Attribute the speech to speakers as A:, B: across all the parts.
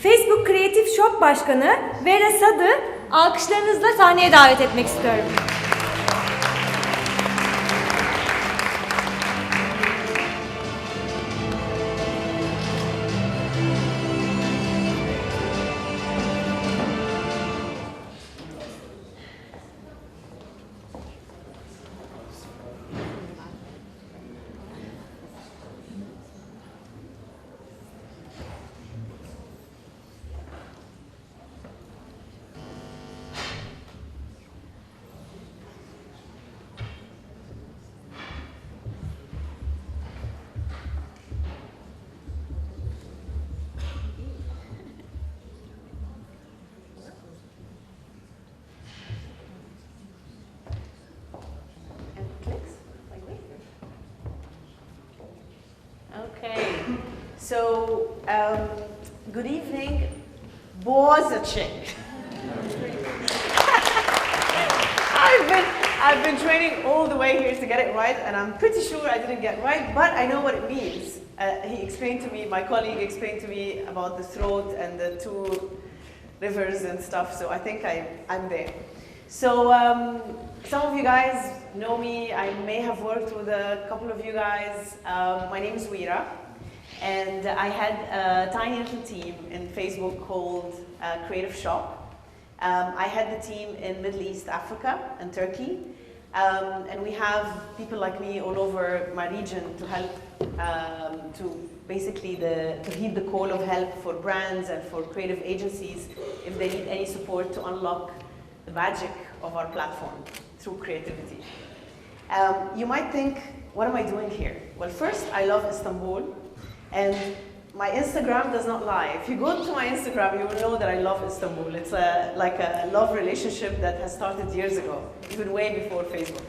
A: Facebook Kreatif Shop Başkanı WEERA SAAD'ı alkışlarınızla sahneye davet etmek istiyorum.
B: Okay, so good evening, Boğaziçi. I've been training all the way here to get it right, and I'm pretty sure I didn't get it right, but I know what it means. He explained to me, my colleague explained to me about the throat and the two rivers and stuff, so I think I'm there. So some of you guys know me. I may have worked with a couple of you guys. My name is WEERA, and I had a tiny little team in Facebook called Creative Shop. I had the team in Middle East Africa and Turkey, and we have people like me all over my region to help, to basically to heed the call of help for brands and for creative agencies if they need any support to unlock the magic of our platform through creativity. You might think, what am I doing here? Well, first, I love Istanbul, and my Instagram does not lie. If you go to my Instagram, you will know that I love Istanbul. It's like a love relationship that has started years ago, even way before Facebook.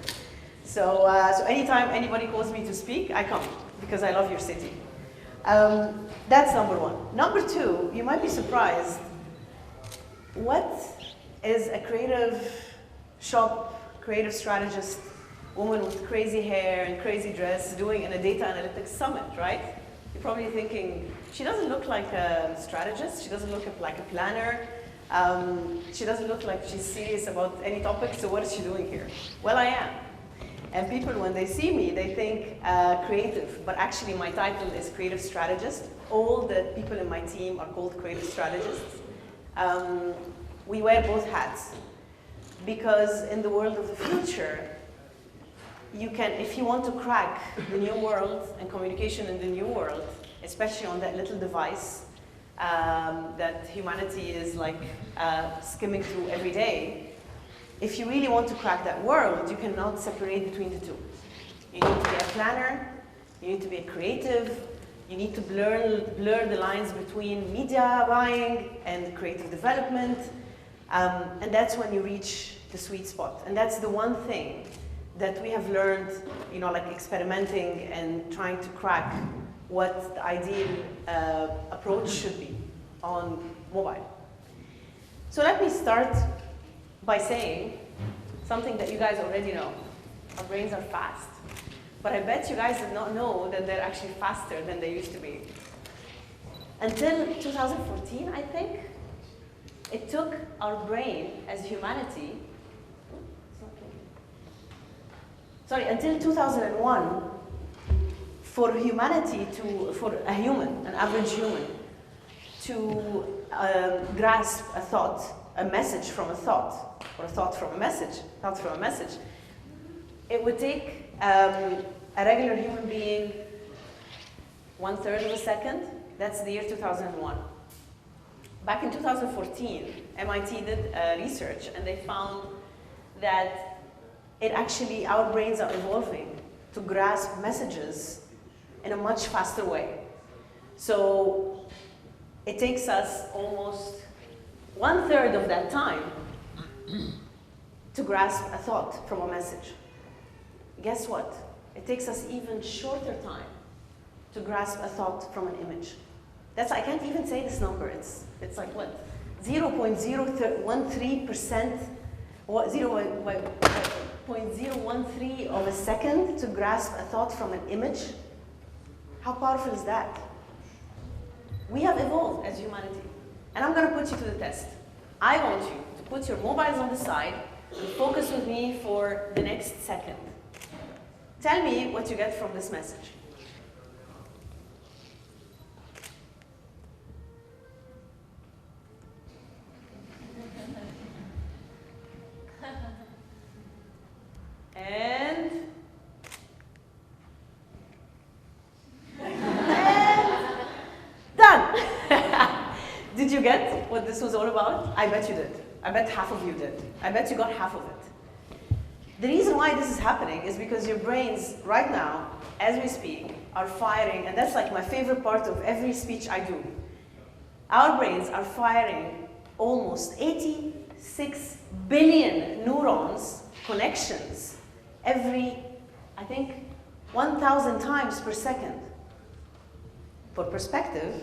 B: So anytime anybody calls me to speak, I come, because I love your city. That's number one. Number two, you might be surprised, what is a creative shop, creative strategist, woman with crazy hair and crazy dress doing in a data analytics summit, right? You're probably thinking, she doesn't look like a strategist, she doesn't look like a planner, she doesn't look like she's serious about any topic, so what is she doing here? Well, I am. And people, when they see me, they think creative, but actually my title is creative strategist. All the people in my team are called creative strategists. We wear both hats, because in the world of the future, you can, if you want to crack the new world and communication in the new world, especially on that little device that humanity is like skimming through every day, if you really want to crack that world, you cannot separate between the two. You need to be a planner, you need to be a creative, you need to blur the lines between media buying and creative development, and that's when you reach the sweet spot. And that's the one thing that we have learned, you know, like experimenting and trying to crack what the ideal approach should be on mobile. So let me start by saying something that you guys already know. Our brains are fast. But I bet you guys did not know that they're actually faster than they used to be. Until 2014, I think, it took our brain as humanity, until 2001, for humanity to, for a human, an average human, to grasp a thought, a message from a thought, or a thought from a message, it would take a regular human being 1/3 of a second. That's the year 2001. Back in 2014, MIT did research, and they found that our brains are evolving to grasp messages in a much faster way. So it takes us almost 1/3 of that time to grasp a thought from a message. Guess what? It takes us even shorter time to grasp a thought from an image. I can't even say this number. It's like what? 0.013%, 0.013 of a second to grasp a thought from an image. How powerful is that? We have evolved as humanity. And I'm going to put you to the test. I want you to put your mobiles on the side and focus with me for the next second. Tell me what you get from this message. And done. Did you get what this was all about? I bet you did. I bet half of you did. I bet you got half of it. The reason why this is happening is because your brains right now, as we speak, are firing, and that's like my favorite part of every speech I do. Our brains are firing almost 86 billion neurons, connections, every, I think, 1,000 times per second. For perspective,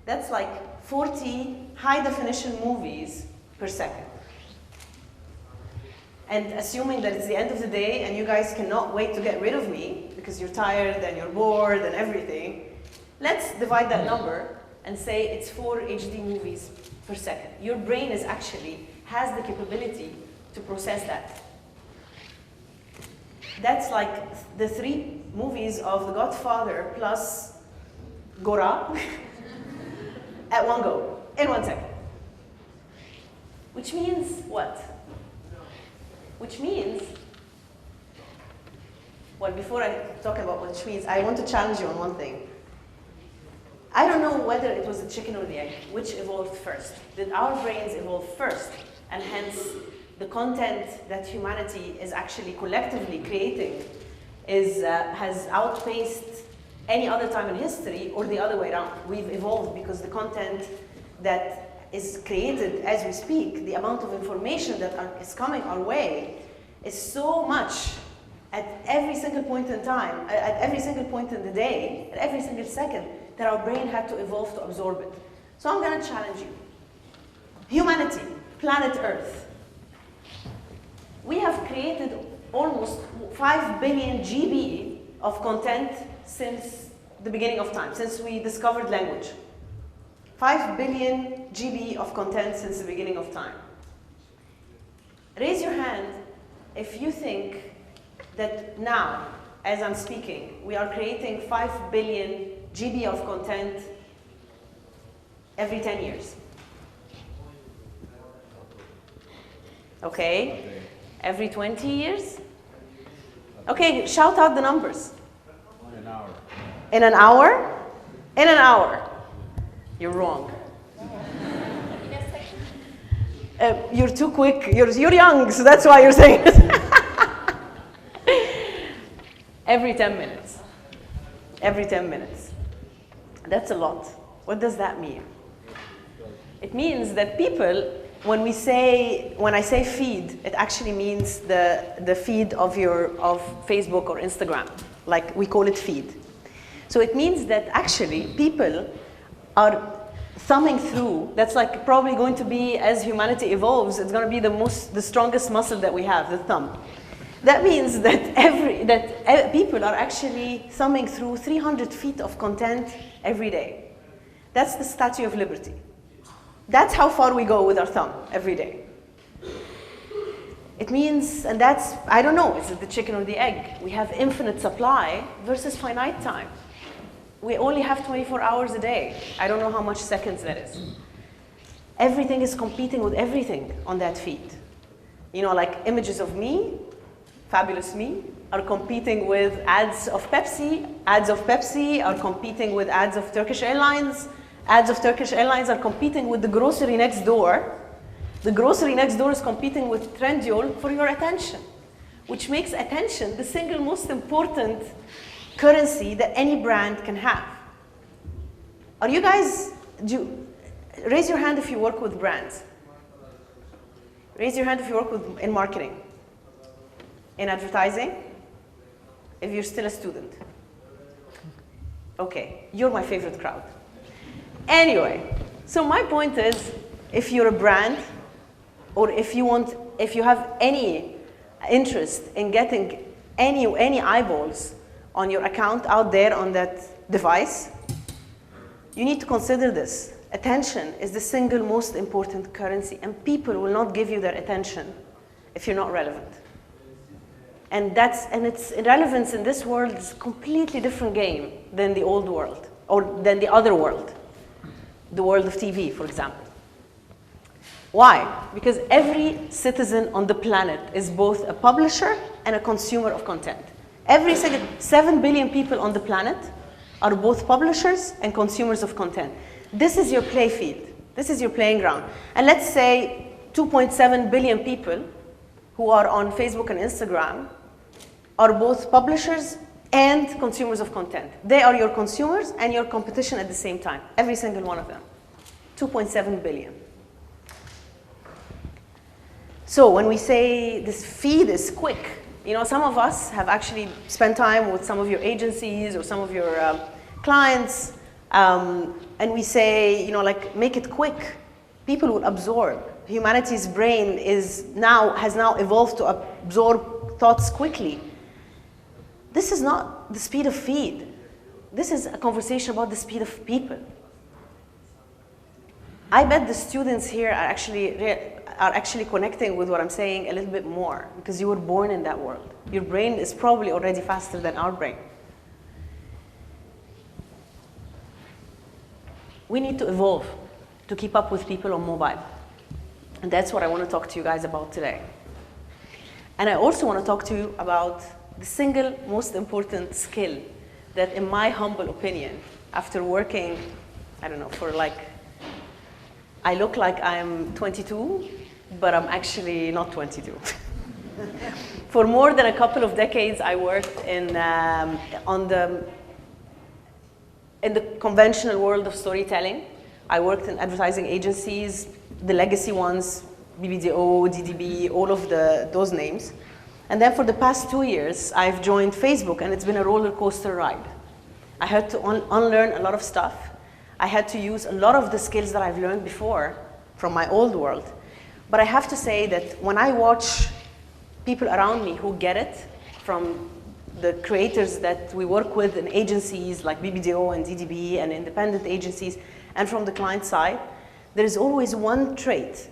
B: that's like 40 high-definition movies per second. And assuming that it's the end of the day and you guys cannot wait to get rid of me because you're tired and you're bored and everything, let's divide that number and say it's 4 HD movies per second. Your brain is actually has the capability to process that. That's like the 3 movies of The Godfather plus Gora at one go, in 1 second. Which means what? Which means, well, before I talk about what which means, I want to challenge you on one thing. I don't know whether it was the chicken or the egg, which evolved first. Did our brains evolve first, and hence the content that humanity is actually collectively creating has outpaced any other time in history, or the other way around? We've evolved because the content that is created as we speak, the amount of information that is coming our way is so much at every single point in time, at every single point in the day, at every single second, that our brain had to evolve to absorb it. So I'm going to challenge you. Humanity, planet Earth. We have created almost 5 billion GB of content since the beginning of time, since we discovered language. 5 billion GB of content since the beginning of time. Raise your hand if you think that now, as I'm speaking, we are creating 5 billion GB of content every 10 years. Okay, every 20 years? Okay, shout out the numbers.
C: In an hour.
B: In an hour? In an hour. You're wrong. You're too quick. You're young, so that's why you're saying it. Every 10 minutes. Every 10 minutes. That's a lot. What does that mean? It means that people, when I say feed, it actually means the feed of Facebook or Instagram. Like we call it feed. So it means that actually people are thumbing through. That's like probably going to be, as humanity evolves, it's going to be the strongest muscle that we have, the thumb. That means that people are actually thumbing through 300 feet of content every day. That's the Statue of Liberty. That's how far we go with our thumb every day. It means, and that's, I don't know, is it the chicken or the egg? We have infinite supply versus finite time. We only have 24 hours a day. I don't know how much seconds that is. Everything is competing with everything on that feed. You know, like images of me, fabulous me, are competing with ads of Pepsi. Ads of Pepsi are competing with ads of Turkish Airlines. Ads of Turkish Airlines are competing with the grocery next door. The grocery next door is competing with Trendyol for your attention, which makes attention the single most important currency that any brand can have. Are you guys, raise your hand if you work with brands. Raise your hand if you work in marketing, in advertising, if you're still a student. Okay, you're my favorite crowd. Anyway, so my point is, if you're a brand, or if you have any interest in getting any eyeballs on your account out there on that device, you need to consider this. attention is the single most important currency, and people will not give you their attention if you're not relevant. And its relevance in this world is a completely different game than the old world, or than the other world, the world of TV, for example. Why? Because every citizen on the planet is both a publisher and a consumer of content. Every 7 billion people on the planet are both publishers and consumers of content. This is your play field. This is your playing ground. And let's say 2.7 billion people who are on Facebook and Instagram are both publishers and consumers of content. They are your consumers and your competition at the same time, every single one of them. 2.7 billion. So when we say this feed is quick, you know, some of us have actually spent time with some of your agencies or some of your clients, and we say, you know, like, make it quick. People will absorb. Humanity's brain has now evolved to absorb thoughts quickly. This is not the speed of feed. This is a conversation about the speed of people. I bet the students here are actually connecting with what I'm saying a little bit more, because you were born in that world. Your brain is probably already faster than our brain. We need to evolve to keep up with people on mobile. And that's what I want to talk to you guys about today. And I also want to talk to you about the single most important skill that, in my humble opinion, after working, I don't know, I look like I'm 22, but I'm actually not 22. For more than a couple of decades, I worked in the conventional world of storytelling. I worked in advertising agencies, the legacy ones, BBDO, DDB, all of those names. And then for the past 2 years, I've joined Facebook, and it's been a roller coaster ride. I had to unlearn a lot of stuff. I had to use a lot of the skills that I've learned before from my old world. But I have to say that when I watch people around me who get it, from the creators that we work with in agencies like BBDO and DDB and independent agencies, and from the client side, there is always one trait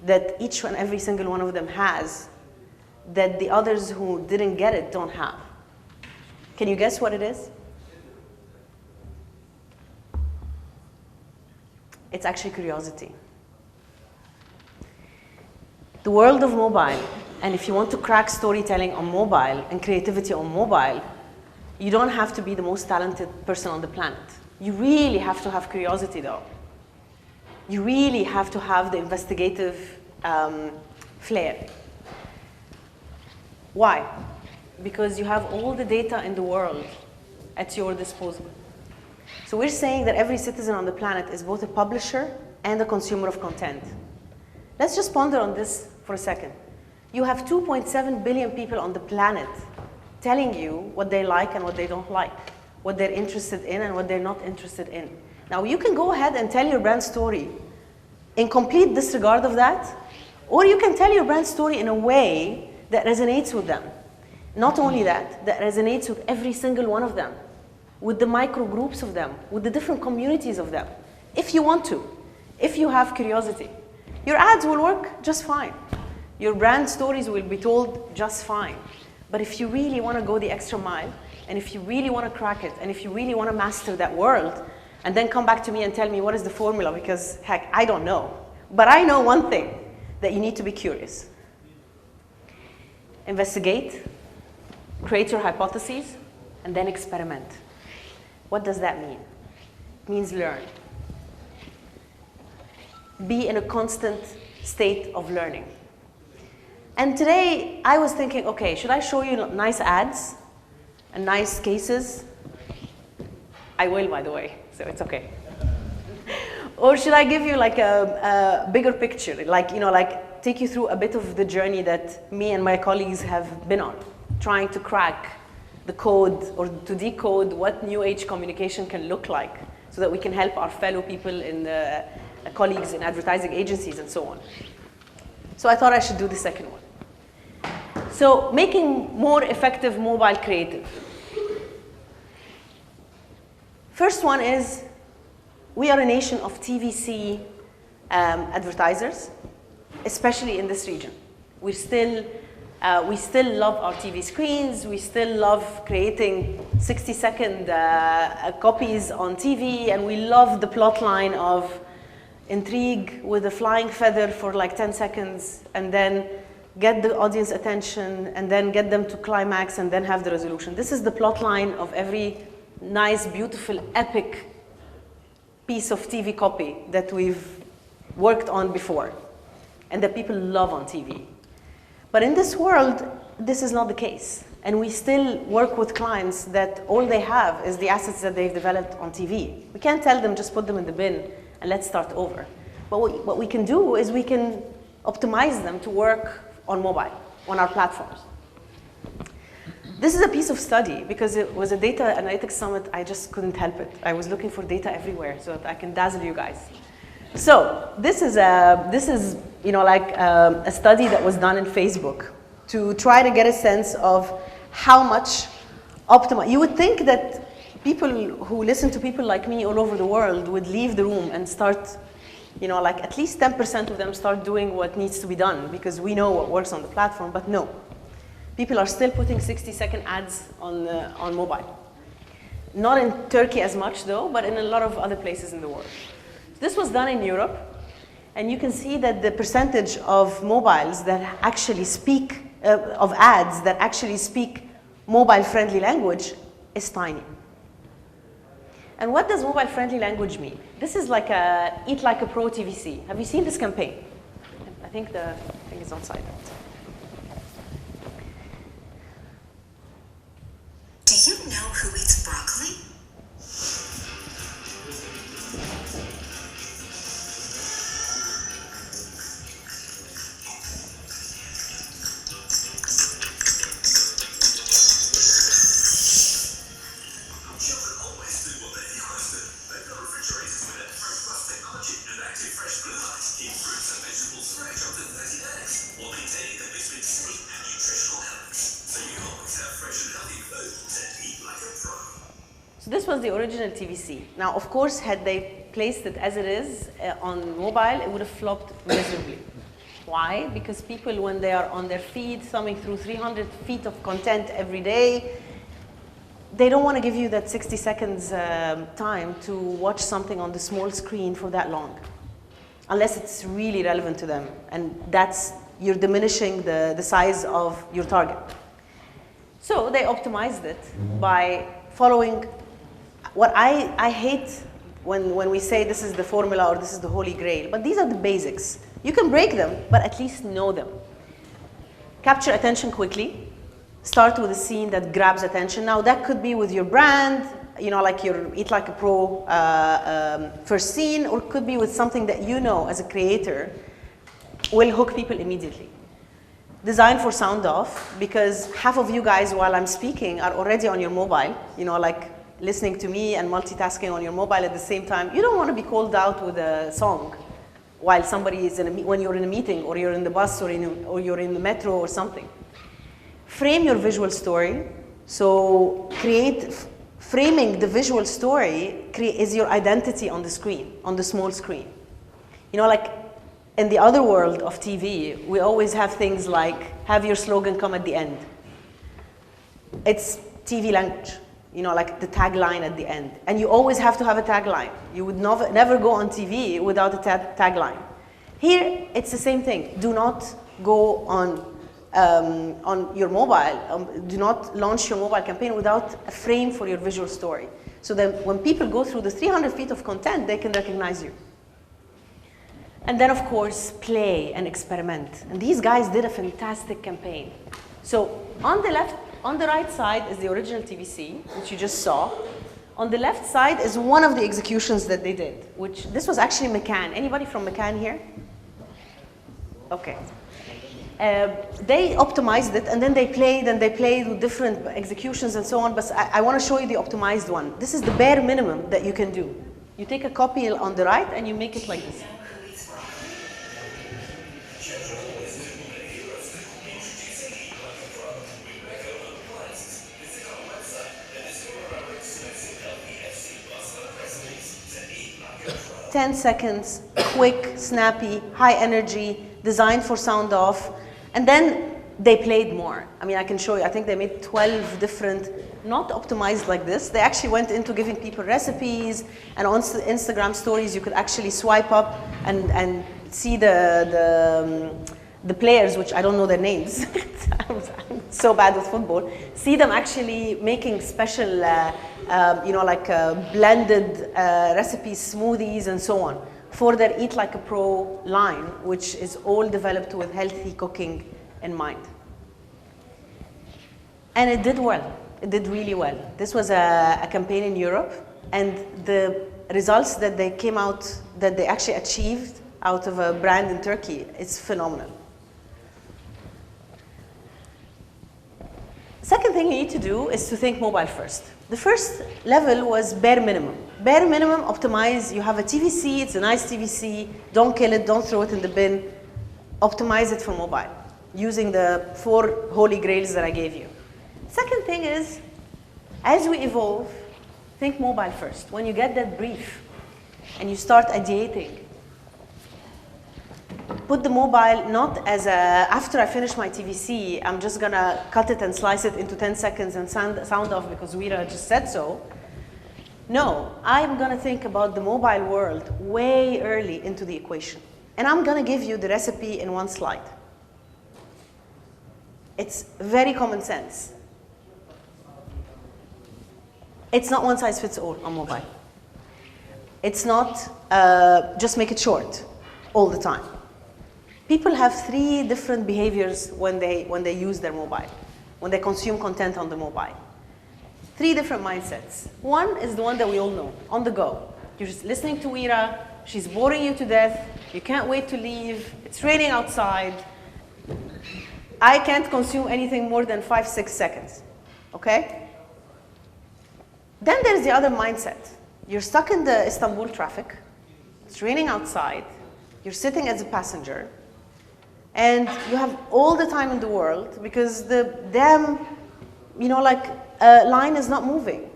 B: that each and every single one of them has that the others who didn't get it don't have. Can you guess what it is? It's actually curiosity. The world of mobile, and if you want to crack storytelling on mobile and creativity on mobile, you don't have to be the most talented person on the planet. You really have to have curiosity, though. You really have to have the investigative flair. Why? Because you have all the data in the world at your disposal. So we're saying that every citizen on the planet is both a publisher and a consumer of content. Let's just ponder on this for a second. You have 2.7 billion people on the planet telling you what they like and what they don't like, what they're interested in and what they're not interested in. Now, you can go ahead and tell your brand story in complete disregard of that, or you can tell your brand story in a way that resonates with them. Not only that resonates with every single one of them, with the micro groups of them, with the different communities of them. If you want to, if you have curiosity, your ads will work just fine. Your brand stories will be told just fine. But if you really want to go the extra mile, and if you really want to crack it, and if you really want to master that world, and then come back to me and tell me what is the formula, because heck, I don't know. But I know one thing, that you need to be curious. Investigate, create your hypotheses, and then experiment. What does that mean? It means learn. Be in a constant state of learning. And today, I was thinking, okay, should I show you nice ads and nice cases? I will, by the way, so it's okay. Or should I give you like a bigger picture, like, you know, like take you through a bit of the journey that me and my colleagues have been on, trying to crack the code or to decode what new age communication can look like, so that we can help our fellow people in the colleagues in advertising agencies and so on. So I thought I should do the second one. So making more effective mobile creative. First one is we are a nation of TVC advertisers, especially in this region. We still love our TV screens. We still love creating 60-second copies on TV, and we love the plot line of intrigue with a flying feather for like 10 seconds, and then get the audience attention, and then get them to climax, and then have the resolution. This is the plot line of every nice, beautiful, epic piece of TV copy that we've worked on before, and that people love on TV. But in this world, this is not the case. And we still work with clients that all they have is the assets that they've developed on TV. We can't tell them, just put them in the bin and let's start over. But what we can do is we can optimize them to work on mobile, on our platforms. This is a piece of study because it was a data analytics summit. I just couldn't help it. I was looking for data everywhere so that I can dazzle you guys. So this is you know, like a study that was done in Facebook to try to get a sense of how much optimize. You would think that people who listen to people like me all over the world would leave the room and start, you know, like at least 10% of them start doing what needs to be done because we know what works on the platform, but no. People are still putting 60-second ads on mobile. Not in Turkey as much though, but in a lot of other places in the world. This was done in Europe, and you can see that the percentage of mobiles that actually speak, of ads that actually speak mobile-friendly language is tiny. And what does mobile-friendly language mean? This is like a Eat Like a Pro TVC. Have you seen this campaign? I think the thing is on side.
C: Do you know who eats broccoli?
B: So this was the original TVC. Now, of course, had they placed it as it is on mobile, it would have flopped miserably. Why? Because people, when they are on their feed, thumbing through 300 feet of content every day, they don't want to give you that 60 seconds time to watch something on the small screen for that long, unless it's really relevant to them. And that's, you're diminishing the size of your target. So they optimized it by following what I hate when we say this is the formula or this is the holy grail, but these are the basics. You can break them, but at least know them. Capture attention quickly. Start with a scene that grabs attention. Now that could be with your brand, you know, like your Eat Like a Pro first scene, or it could be with something that you know as a creator will hook people immediately. Design for sound off, because half of you guys while I'm speaking are already on your mobile, you know, like listening to me and multitasking on your mobile at the same time. You don't want to be called out with a song while somebody is when you're in a meeting or you're in the bus or you're in the metro or something. Frame your visual story. So framing the visual story is your identity on the screen, on the small screen. You know, like in the other world of TV, we always have things like, have your slogan come at the end. It's TV language, you know, like the tagline at the end. And you always have to have a tagline. You would never go on TV without a tagline. Here, it's the same thing. Do not go on your mobile, do not launch your mobile campaign without a frame for your visual story. So that when people go through the 300 feet of content, they can recognize you. And then, of course, play and experiment. And these guys did a fantastic campaign. So on the right side is the original TVC, which you just saw. On the left side is one of the executions that they did, which this was actually McCann. Anybody from McCann here? Okay. They optimized it, and then they played with different executions and so on, but I want to show you the optimized one. This is the bare minimum that you can do. You take a copy on the right and you make it like this.
D: 10 seconds, quick, snappy, high energy, designed for sound off. And then they played more. I mean, I can show you, I think they made 12 different, not optimized like this. They actually went into giving people recipes, and on Instagram stories, you could actually swipe up and see the players, which I don't know their names. I'm so bad with football. See them actually making special, you know, like blended recipes, smoothies, and so on for their Eat Like a Pro line, which is all developed with healthy cooking in mind. And it did well. It did really well. This was a campaign in Europe, and the results that they came out, that they actually achieved out of a brand in Turkey, is phenomenal. Second thing you need to do is to think mobile first. The first level was bare minimum. Bare minimum, optimize. You have a TVC, it's a nice TVC. Don't kill it, don't throw it in the bin. Optimize it for mobile, using the 4 holy grails that I gave you. Second thing is, as we evolve, think mobile first. When you get that brief and you start ideating, put the mobile not as a, after I finish my TVC, I'm just gonna cut it and slice it into 10 seconds and sound off because WEERA just said so. No, I'm gonna think about the mobile world way early into the equation. And I'm gonna give you the recipe in 1 slide. It's very common sense. It's not one size fits all on mobile. It's not just make it short all the time. People have 3 different behaviors when they use their mobile, when they consume content on the mobile. 3 different mindsets. One is the one that we all know, on the go. You're just listening to WEERA, she's boring you to death, you can't wait to leave, it's raining outside. I can't consume anything more than 5-6 seconds, okay? Then there's the other mindset. You're stuck in the Istanbul traffic, it's raining outside, you're sitting as a passenger, and you have all the time in the world because the damn, you know, like, line is not moving.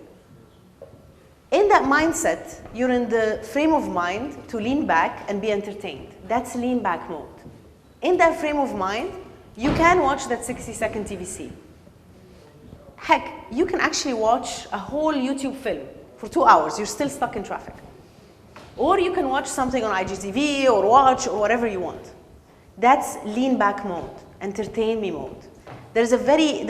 D: In that mindset, you're in the frame of mind to lean back and be entertained. That's lean back mode. In that frame of mind, you can watch that 60-second TVC. Heck, you can actually watch a whole YouTube film for 2 hours. You're still stuck in traffic. Or you can watch something on IGTV or watch or whatever you want. That's lean back mode, entertain me mode. There's a very,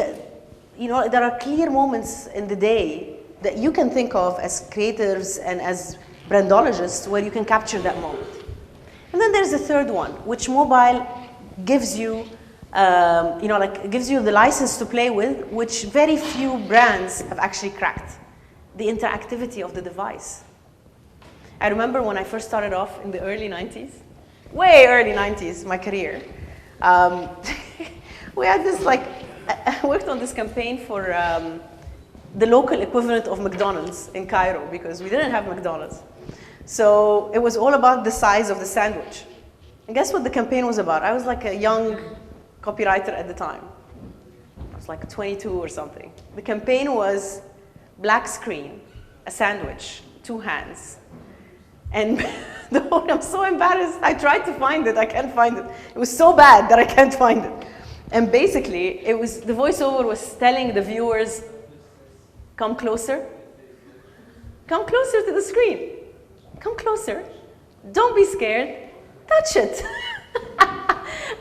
D: you know, there are clear moments in the day that you can think of as creators and as brandologists where you can capture that mode. And then there's a third one, which mobile gives you, you know, like gives you the license to play with, which very few brands have actually cracked. The interactivity of the device. I remember when I first started off in the early 90s, way early 90s, my career. We had this, like, I worked on this campaign for the local equivalent of McDonald's in Cairo because we didn't have McDonald's. So it was all about the size of the sandwich. And guess what the campaign was about? I was like a young copywriter at the time. I was like 22 or something. The campaign was black screen, a sandwich, 2 hands. And I'm so embarrassed. I tried to find it, I can't find it. It was so bad that I can't find it. And basically, it was, the voiceover was telling the viewers, come closer. Come closer to the screen. Come closer. Don't be scared. Touch it.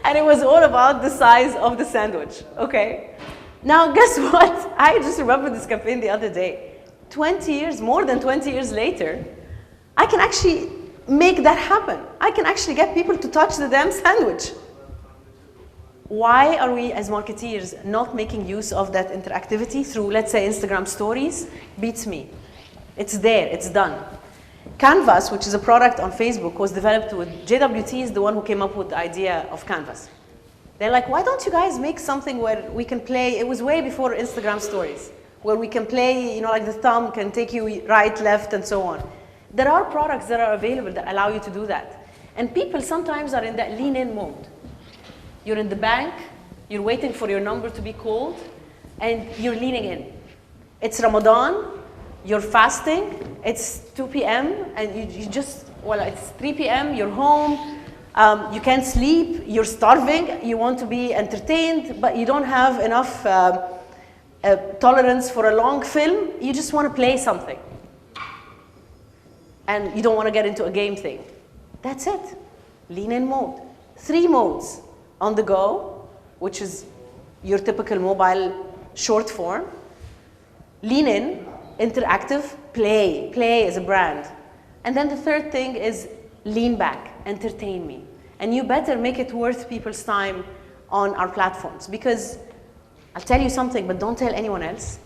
D: And it was all about the size of the sandwich, okay? Now, guess what? I just remembered this campaign the other day. 20 years, more than 20 years later, I can actually make that happen. I can actually get people to touch the damn sandwich. Why are we, as marketeers, not making use of that interactivity through, let's say, Instagram stories? Beats me. It's there, it's done. Canvas, which is a product on Facebook, was developed with, JWT is the one who came up with the idea of Canvas. They're like, why don't you guys make something where we can play, it was way before Instagram stories, where we can play, you know, like the thumb can take you right, left, and so on. There are products that are available that allow you to do that. And people sometimes are in that lean-in mode. You're in the bank, you're waiting for your number to be called, and you're leaning in. It's Ramadan, you're fasting, it's 2 p.m., and you just well, it's 3 p.m., you're home, you can't sleep, you're starving, you want to be entertained, but you don't have enough tolerance for a long film, you just want to play something. And you don't want to get into a game thing. That's it. Lean in mode. 3 modes. On the go, which is your typical mobile short form. Lean in, interactive, play. Play is a brand. And then the third thing is lean back, entertain me. And you better make it worth people's time on our platforms. Because I'll tell you something, but don't tell anyone else.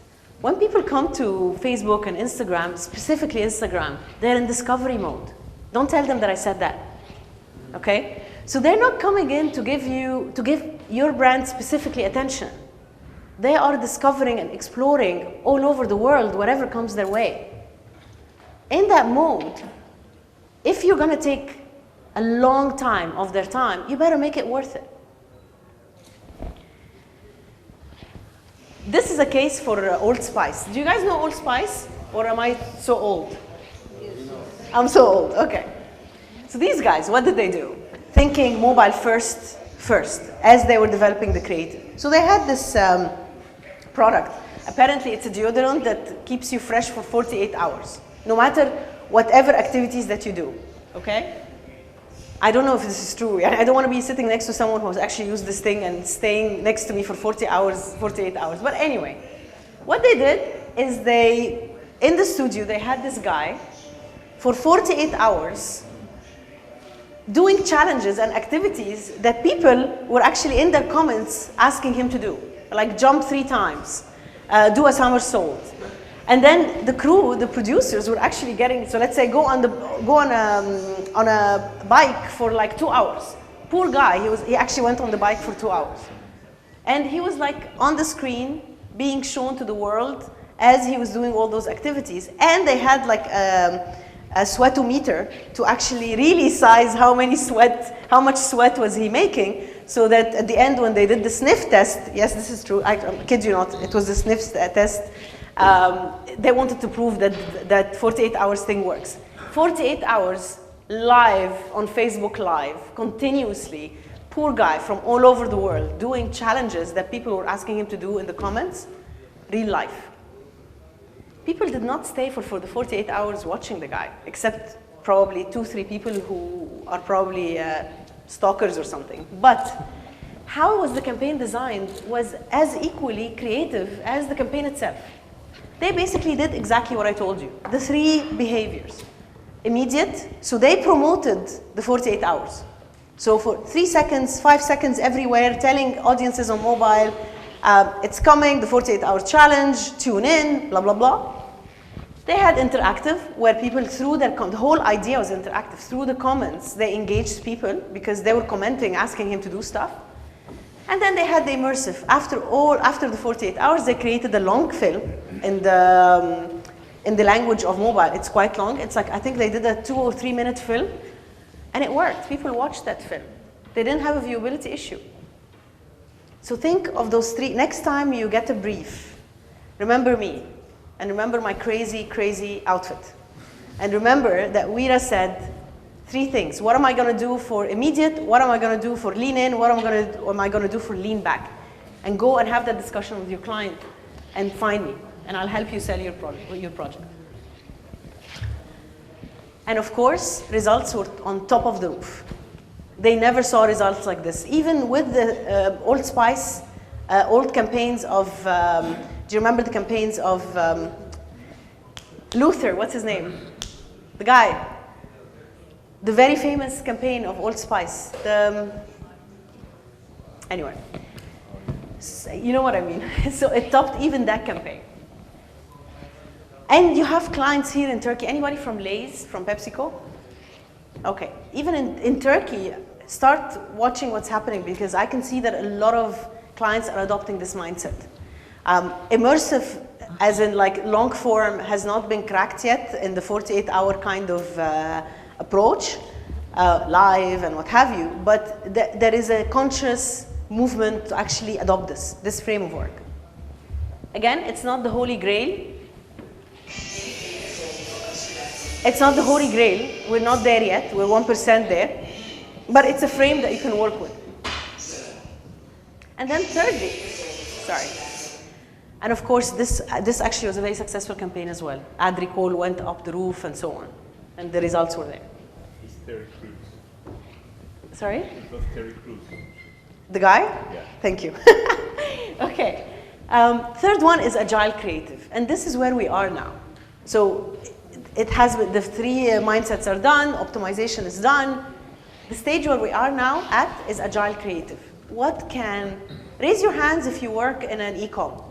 D: When people come to Facebook and Instagram, specifically Instagram, they're in discovery mode. Don't tell them that I said that, okay? So they're not coming in to give your brand specifically attention. They are discovering and exploring all over the world, whatever comes their way. In that mode, if you're gonna take a long time of their time, you better make it worth it. This is a case for Old Spice. Do you guys know Old Spice? Or am I so old? I'm so old, okay. So these guys, what did they do? Thinking mobile first, as they were developing the creative. So they had this product. Apparently it's a deodorant that keeps you fresh for 48 hours, no matter whatever activities that you do, okay? I don't know if this is true. I don't want to be sitting next to someone who's actually used this thing and staying next to me for 48 hours. But anyway, what they did is in the studio, they had this guy for 48 hours doing challenges and activities that people were actually in their comments asking him to do. Like jump 3 times, do a somersault. And then the crew, the producers, were actually getting, so let's say go on a bike for like 2 hours. Poor guy, he actually went on the bike for 2 hours. And he was like on the screen being shown to the world as he was doing all those activities. And they had like a sweatometer to actually really size how much sweat was he making, so that at the end when they did the sniff test, yes, this is true, I kid you not, it was the sniff test, they wanted to prove that 48 hours thing works. 48 hours live on Facebook Live, continuously, poor guy from all over the world doing challenges that people were asking him to do in the comments, real life. People did not stay for the 48 hours watching the guy, except probably 2-3 people who are probably stalkers or something. But how was the campaign designed was as equally creative as the campaign itself. They basically did exactly what I told you, the 3 behaviors. Immediate, so they promoted the 48 hours. So for 3 seconds, 5 seconds everywhere, telling audiences on mobile, it's coming, the 48-hour challenge, tune in, blah, blah, blah. They had interactive, where people through the whole idea was interactive. Through the comments, they engaged people because they were commenting, asking him to do stuff. And then they had the immersive. After the 48 hours, they created a long film in the language of mobile. It's quite long. It's like, I think they did a 2 or 3 minute film, and it worked. People watched that film. They didn't have a viewability issue. So think of those 3. Next time you get a brief, remember me, and remember my crazy, crazy outfit. And remember that WEERA said 3 things. What am I going to do for immediate? What am I going to do for lean in? What am I going to do for lean back? And go and have that discussion with your client and find me, and I'll help you sell your project. And of course, results were on top of the roof. They never saw results like this. Even with the Old Spice, old campaigns of, do you remember the campaigns of Luther, what's his name? The guy. The very famous campaign of Old Spice. Anyway, so you know what I mean. So it topped even that campaign. And you have clients here in Turkey. Anybody from Lay's, from PepsiCo? Okay, even in Turkey, start watching what's happening, because I can see that a lot of clients are adopting this mindset. Immersive, as in like long form, has not been cracked yet in the 48-hour kind of approach, live and what have you, but there is a conscious movement to actually adopt this frame of work. Again, it's not the holy grail. It's not the holy grail. We're not there yet. We're 1% there. But it's a frame that you can work with. And then thirdly, sorry. And of course, this actually was a very successful campaign as well. Ad recall went up the roof and so on. And the results were there.
E: It's Terry Crews.
D: Sorry?
E: It was Terry Crews.
D: The guy?
E: Yeah.
D: Thank you. Okay. Third one is agile creative. And this is where we are now. So it has, the three mindsets are done, optimization is done. The stage where we are now at is agile creative. What can, raise your hands if you work in an e-com.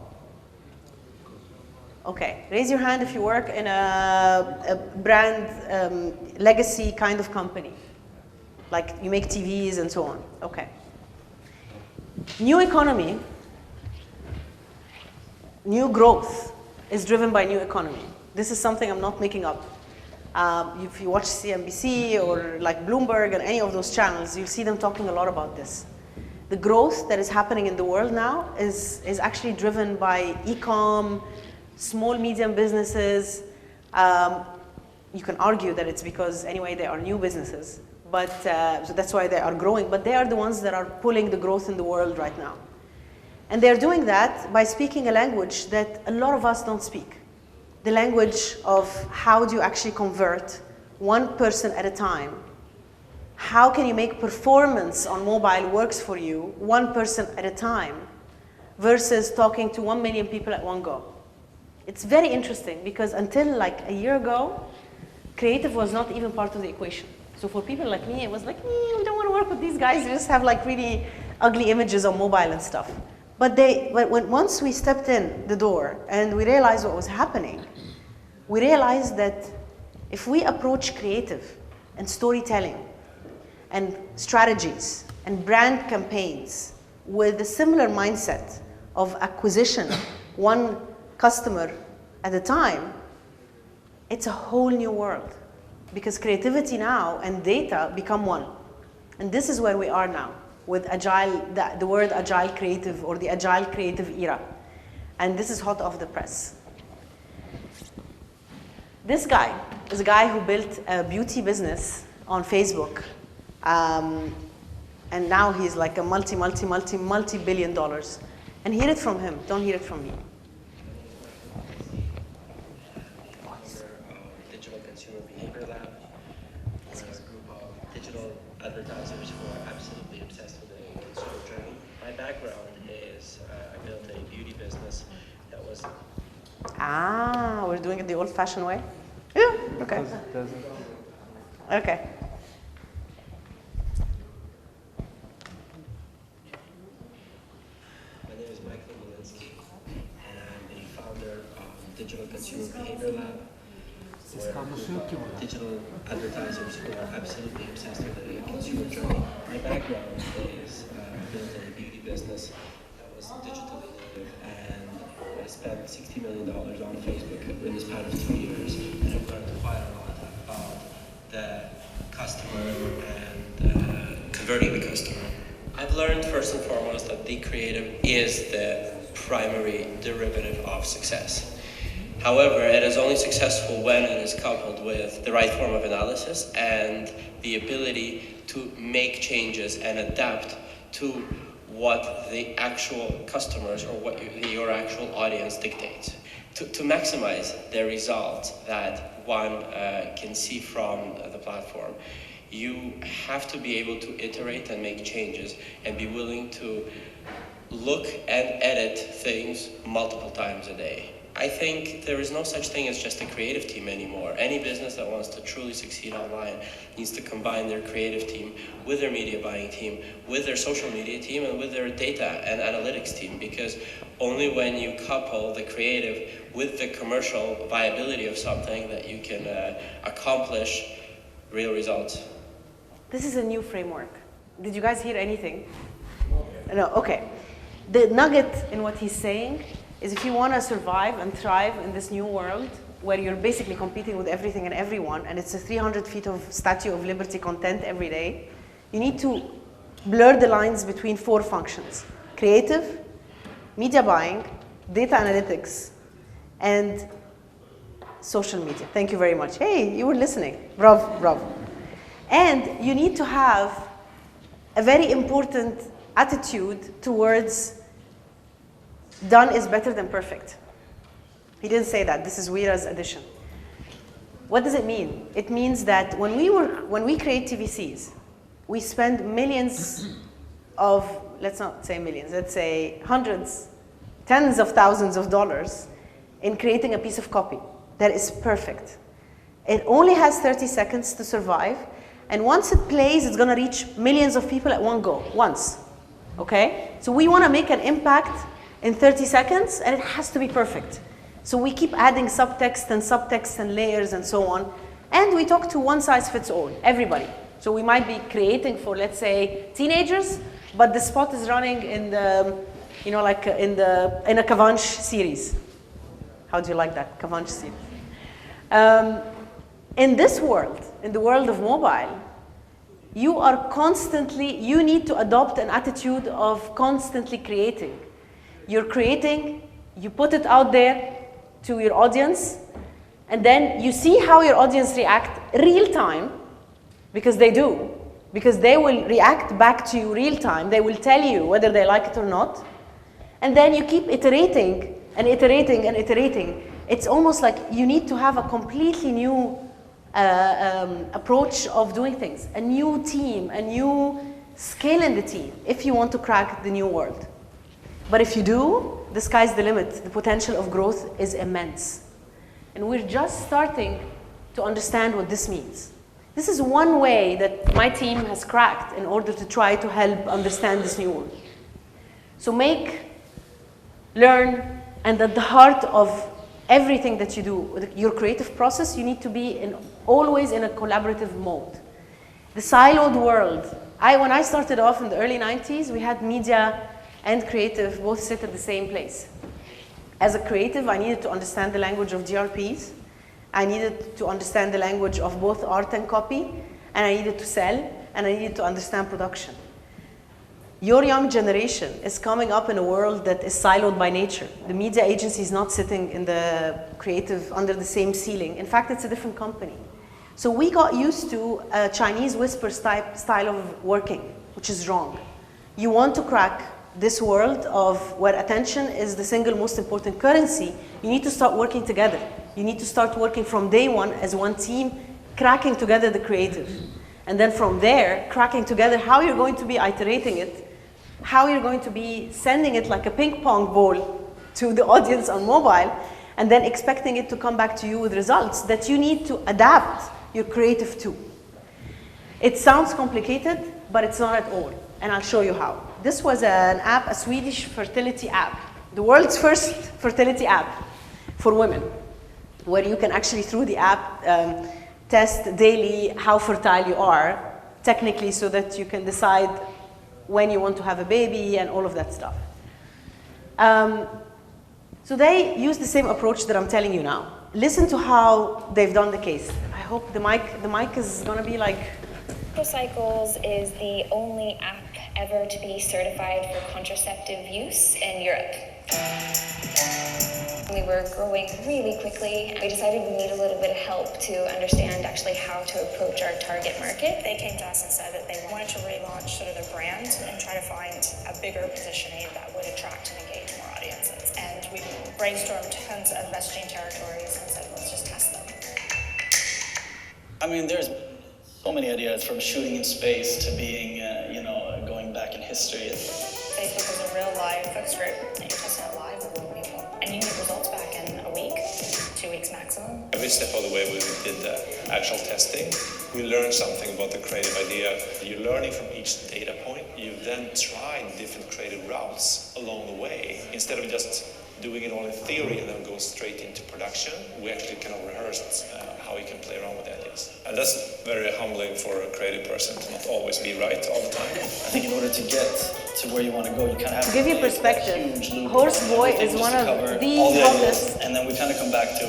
D: Okay, raise your hand if you work in a brand legacy kind of company. Like you make TVs and so on, okay. New economy, new growth is driven by new economy. This is something I'm not making up. If you watch CNBC or like Bloomberg and any of those channels, you'll see them talking a lot about this. The growth that is happening in the world now is actually driven by e-com, small, medium businesses. You can argue that it's because anyway they are new businesses, but so that's why they are growing, but they are the ones that are pulling the growth in the world right now. And they're doing that by speaking a language that a lot of us don't speak. The language of how do you actually convert one person at a time? How can you make performance on mobile works for you one person at a time versus talking to 1 million people at one go? It's very interesting because until like a year ago, creative was not even part of the equation. So for people like me, it was like, we don't want to work with these guys. They just have like really ugly images on mobile and stuff. But once we stepped in the door and we realized what was happening, we realized that if we approach creative and storytelling and strategies and brand campaigns with a similar mindset of acquisition, one customer at a time, it's a whole new world. Because creativity now and data become one. And this is where we are now with agile, the word agile creative or the agile creative era. And this is hot off the press. This guy is a guy who built a beauty business on Facebook. And now he's like a multi-billion dollars. And hear it from him, don't hear it from me.
F: Digital Consumer Behavior Lab. We're a group of digital advertisers who are absolutely obsessed with the consumer journey. My background is I built a beauty business that was...
D: Ah, we're doing it the old-fashioned way? Yeah, okay. Okay.
F: My name is Michael Malinsky, and I'm the founder of Digital Consumer Behavior Lab. We're digital advertisers who are absolutely obsessed with the consumer journey. My background is I built a beauty business that was digitally native, and I spent $60 million on Facebook in the span of 2 years, and I've learned quite a lot about the customer and converting the customer. I've learned first and foremost that the creative is the primary derivative of success. However, it is only successful when it is coupled with the right form of analysis and the ability to make changes and adapt to what the actual customers or what your actual audience dictates. To maximize the results that one can see from the platform, you have to be able to iterate and make changes and be willing to look and edit things multiple times a day. I think there is no such thing as just a creative team anymore. Any business that wants to truly succeed online needs to combine their creative team with their media buying team, with their social media team, and with their data and analytics team, because only when you couple the creative with the commercial viability of something that you can accomplish real results.
D: This is a new framework. Did you guys hear anything? No, okay. The nugget in what he's saying is if you want to survive and thrive in this new world where you're basically competing with everything and everyone, and it's a 300 feet of Statue of Liberty content every day, you need to blur the lines between 4 functions: creative, media buying, data analytics, and social media. Thank you very much. Hey, you were listening. Bravo, bravo. And you need to have a very important attitude towards done is better than perfect. He didn't say that. This is WEERA's addition. What does it mean? It means that when we create TVCs, we spend millions of, let's not say millions, let's say hundreds, tens of thousands of dollars in creating a piece of copy that is perfect. It only has 30 seconds to survive, and once it plays, it's gonna reach millions of people at one go, once, okay? So we wanna make an impact in 30 seconds, and it has to be perfect. So we keep adding subtext and layers and so on, and we talk to one size fits all, everybody. So we might be creating for, let's say, teenagers, but the spot is running in the, you know, like in a Kavanch series. How do you like that, Kavanch series? In this world, in the world of mobile, you need to adopt an attitude of constantly creating. You're creating, you put it out there to your audience, and then you see how your audience react real time, because they do, because they will react back to you real time. They will tell you whether they like it or not. And then you keep iterating and iterating and iterating. It's almost like you need to have a completely new approach of doing things, a new team, a new scale in the team, if you want to crack the new world. But if you do, the sky's the limit. The potential of growth is immense. And we're just starting to understand what this means. This is one way that my team has cracked in order to try to help understand this new world. So make, learn, and at the heart of everything that you do, your creative process, you need to be always in a collaborative mode. The siloed world. When I started off in the early 90s, we had media and creative both sit at the same place. As a creative, I needed to understand the language of GRPs. I needed to understand the language of both art and copy, and I needed to sell, and I needed to understand production. Your young generation is coming up in a world that is siloed by nature. The media agency is not sitting in the creative under the same ceiling. In fact, it's a different company. So we got used to a Chinese whisper style of working, which is wrong. You want to crack this world of where attention is the single most important currency, you need to start working together. You need to start working from day one as one team, cracking together the creative. And then from there, cracking together how you're going to be iterating it, how you're going to be sending it like a ping pong ball to the audience on mobile, and then expecting it to come back to you with results that you need to adapt your creative to. It sounds complicated, but it's not at all. And I'll show you how. This was an app, a Swedish fertility app, the world's first fertility app for women, where you can actually, through the app, test daily how fertile you are, technically, so that you can decide when you want to have a baby and all of that stuff. So they use the same approach that I'm telling you now. Listen to how they've done the case. I hope the mic is gonna be like...
G: Cycles is the only app ever to be certified for contraceptive use in Europe. We were growing really quickly. We decided we need a little bit of help to understand actually how to approach our target market.
H: They came to us and said that they wanted to relaunch sort of their brand and try to find a bigger positioning that would attract and engage more audiences. And we brainstormed tons of messaging territories and said, let's just test them.
I: I mean, there's so many ideas, from shooting in space to being, going back in history.
H: Facebook is a real live focus group, and you're testing it live with real people. And you get results back in a week, 2 weeks maximum.
E: Every step of the way we did the actual testing, we learned something about the creative idea. You're learning from each data point. You then try different creative routes along the way. Instead of just doing it all in theory and then go straight into production, we actually kind of rehearsed how you can play around with ideas. And that's very humbling for a creative person to not always be right all the time.
I: I think in order to get to where you want to go, you kind of have
D: to give you perspective. Horseboy is one of the hottest,
I: and then we kind of come back to...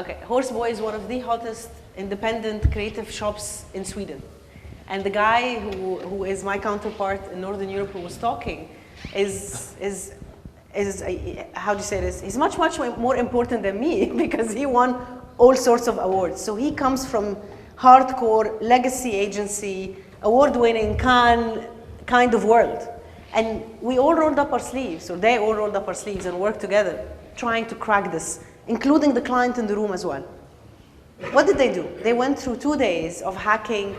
D: Okay, Horseboy is one of the hottest independent creative shops in Sweden. And the guy who is my counterpart in Northern Europe who was talking is how do you say this? He's much more important than me because he won all sorts of awards. So he comes from hardcore legacy agency, award-winning Cannes kind of world. And we all rolled up our sleeves, or they all rolled up our sleeves and worked together, trying to crack this, including the client in the room as well. What did they do? They went through 2 days of hacking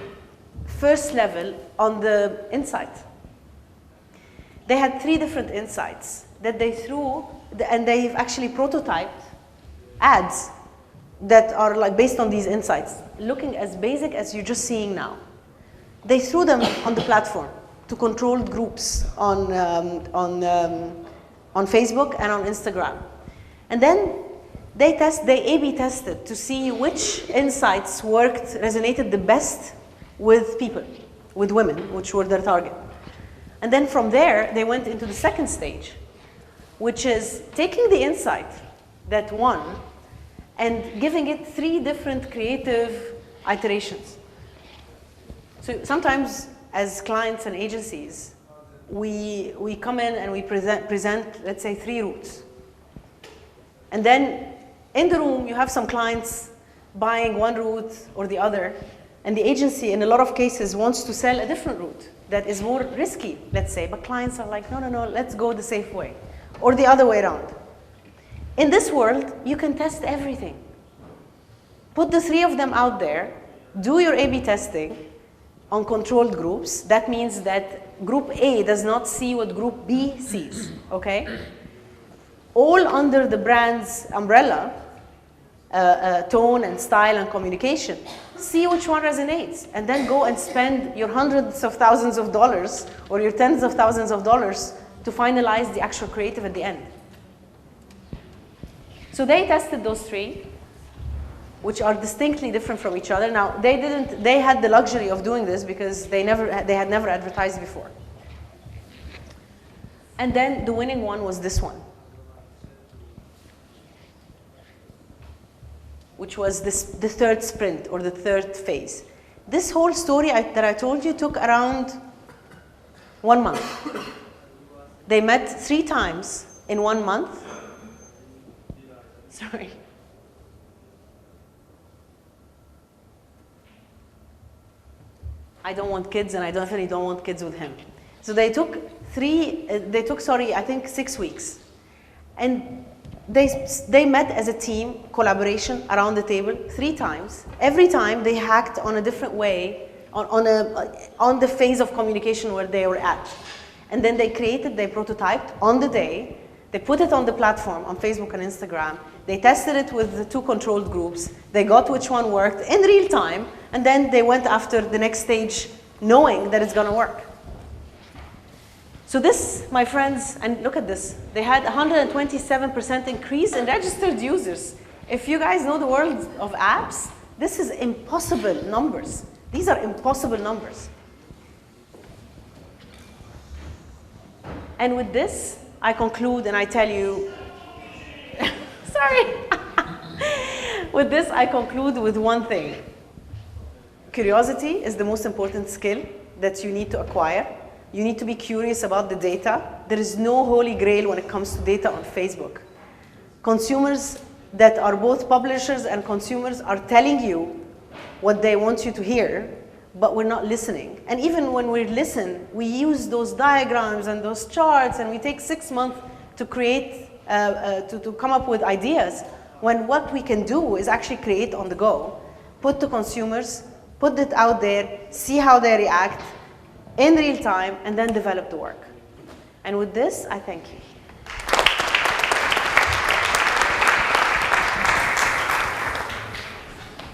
D: first level on the insight. They had 3 different insights that they threw, and they've actually prototyped ads that are like based on these insights, looking as basic as you're just seeing now. They threw them on the platform to controlled groups on Facebook and on Instagram. And then they A/B tested to see which insights resonated the best with people, with women, which were their target. And then from there, they went into the second stage, which is taking the insight that won and giving it 3 different creative iterations. So sometimes as clients and agencies, we come in and we present, let's say, 3 routes. And then in the room, you have some clients buying one route or the other, and the agency, in a lot of cases, wants to sell a different route that is more risky, let's say, but clients are like, no, no, no, let's go the safe way, or the other way around. In this world, you can test everything. Put the 3 of them out there, do your A/B testing on controlled groups. That means that group A does not see what group B sees, okay? All under the brand's umbrella, tone and style and communication. See which one resonates, and then go and spend your hundreds of thousands of dollars or your tens of thousands of dollars to finalize the actual creative at the end. So they tested those 3, which are distinctly different from each other. Now, they had the luxury of doing this because they had never advertised before. And then the winning one was this one, which was the 3rd sprint or the 3rd phase. This whole story that I told you took around 1 month. They met 3 times in 1 month. Sorry. I don't want kids, and I definitely don't want kids with him. So they took I think 6 weeks. And they met as a team, collaboration, around the table 3 times. Every time they hacked on a different way, on the phase of communication where they were at. And then they prototyped on the day, they put it on the platform, on Facebook and Instagram, they tested it with the 2 controlled groups, they got which one worked in real time, and then they went after the next stage knowing that it's gonna work. So this, my friends, and look at this, they had 127% increase in registered users. If you guys know the world of apps, this is impossible numbers. These are impossible numbers. And with this, I conclude and I tell you, sorry. With this, I conclude with one thing. Curiosity is the most important skill that you need to acquire. You need to be curious about the data. There is no holy grail when it comes to data on Facebook. Consumers that are both publishers and consumers are telling you what they want you to hear, but we're not listening. And even when we listen, we use those diagrams and those charts, and we take 6 months to create, to come up with ideas, when what we can do is actually create on the go, put to consumers, put it out there, see how they react in real time, and then develop the work. And with this, I thank you.